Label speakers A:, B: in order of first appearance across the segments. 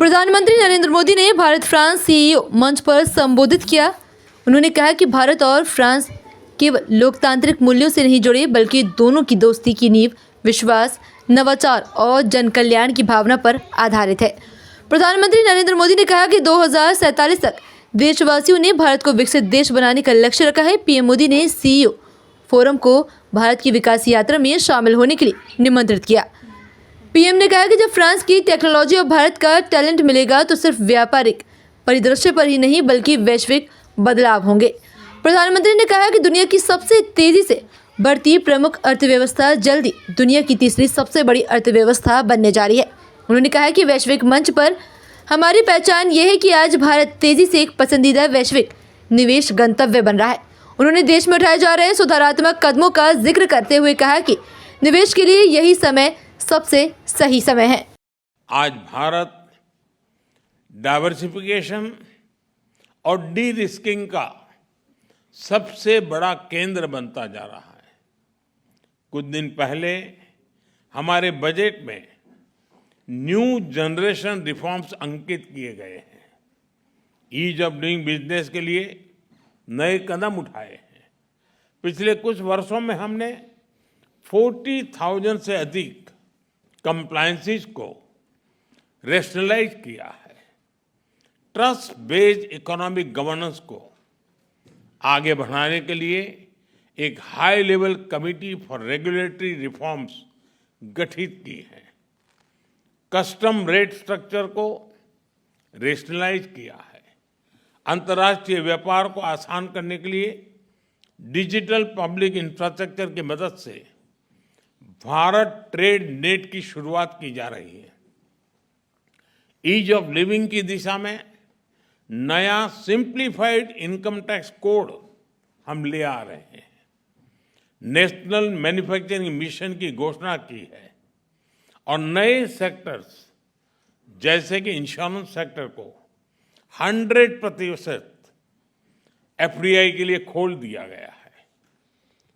A: प्रधानमंत्री नरेंद्र मोदी ने Bharat France CEO मंच पर संबोधित किया। उन्होंने कहा कि भारत और फ्रांस केवल लोकतांत्रिक मूल्यों से नहीं जुड़े, बल्कि दोनों की दोस्ती की नींव विश्वास, नवाचार और जन कल्याण की भावना पर आधारित है। प्रधानमंत्री नरेंद्र मोदी ने कहा कि 2047 तक देशवासियों ने भारत को विकसित देश बनाने का लक्ष्य रखा है। पीएम मोदी ने सीईओ फोरम को भारत की विकास यात्रा में शामिल होने के लिए निमंत्रित किया। पीएम ने कहा कि जब फ्रांस की टेक्नोलॉजी और भारत का टैलेंट मिलेगा तो सिर्फ व्यापारिक परिदृश्य पर ही नहीं बल्कि वैश्विक बदलाव होंगे। प्रधानमंत्री ने कहा कि दुनिया की सबसे तेजी से बढ़ती प्रमुख अर्थव्यवस्था जल्दी दुनिया की तीसरी सबसे बड़ी अर्थव्यवस्था बनने जा रही है। उन्होंने कहा कि वैश्विक मंच पर हमारी पहचान यह है कि आज भारत तेजी से एक पसंदीदा वैश्विक निवेश गंतव्य बन रहा है। उन्होंने देश में उठाए जा रहे सुधारात्मक कदमों का जिक्र करते हुए कहा कि निवेश के लिए यही समय सबसे सही समय है।
B: आज भारत डाइवर्सिफिकेशन और डी रिस्किंग का सबसे बड़ा केंद्र बनता जा रहा है। कुछ दिन पहले हमारे बजट में न्यू जनरेशन रिफॉर्म्स अंकित किए गए हैं। ईज ऑफ डूइंग बिजनेस के लिए नए कदम उठाए हैं। पिछले कुछ वर्षों में हमने 40,000 से अधिक कंप्लायंसेस को रैशनलाइज किया है। ट्रस्ट बेस्ड इकोनॉमिक गवर्नेंस को आगे बढ़ाने के लिए एक high level committee for regulatory reforms गठित की है। कस्टम रेट स्ट्रक्चर को रैशनलाइज किया है। अंतर्राष्ट्रीय व्यापार को आसान करने के लिए डिजिटल पब्लिक इंफ्रास्ट्रक्चर की मदद से भारत ट्रेड नेट की शुरुआत की जा रही है। ईज ऑफ लिविंग की दिशा में नया सिंप्लीफाइड इनकम टैक्स कोड हम ले आ रहे हैं। नेशनल मैन्युफैक्चरिंग मिशन की घोषणा की है और नए सेक्टर्स जैसे कि इंश्योरेंस सेक्टर को 100% एफडीआई के लिए खोल दिया गया है।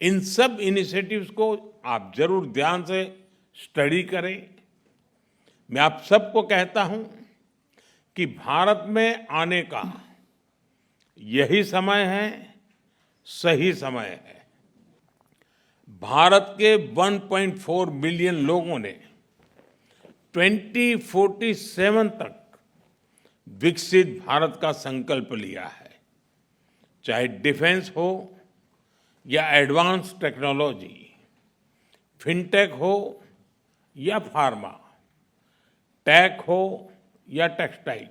B: इन सब इनिशिएटिव्स को आप जरूर ध्यान से स्टडी करें। मैं आप सबको कहता हूं कि भारत में आने का यही समय है, सही समय है। भारत के 1.4 मिलियन लोगों ने 2047 तक विकसित भारत का संकल्प लिया है। चाहे डिफेंस हो या एडवांस टेक्नोलॉजी, फिनटेक हो या फार्मा, टेक हो या टेक्सटाइल,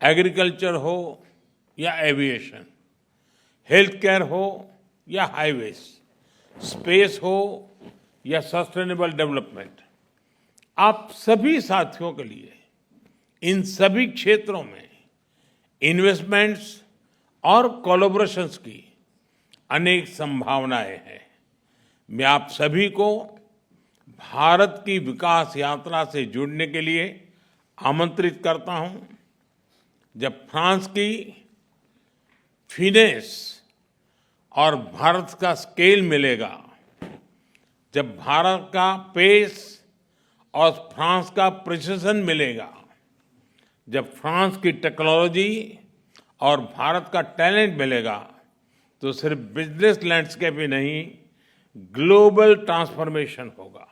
B: एग्रीकल्चर हो या एविएशन, हेल्थ केयर हो या हाईवेज, स्पेस हो या सस्टेनेबल डेवलपमेंट। आप सभी साथियों के लिए इन सभी क्षेत्रों में इन्वेस्टमेंट्स और कोलैबोरेशंस की अनेक संभावनाएं हैं। मैं आप सभी को भारत की विकास यात्रा से जुड़ने के लिए आमंत्रित करता हूं। जब फ्रांस की फिनेस और भारत का स्केल मिलेगा, जब भारत का पेस और फ्रांस का प्रिसिजन मिलेगा, जब फ्रांस की टेक्नोलॉजी और भारत का टैलेंट मिलेगा, तो सिर्फ बिजनेस लैंडस्केप ही नहीं, ग्लोबल ट्रांसफॉर्मेशन होगा।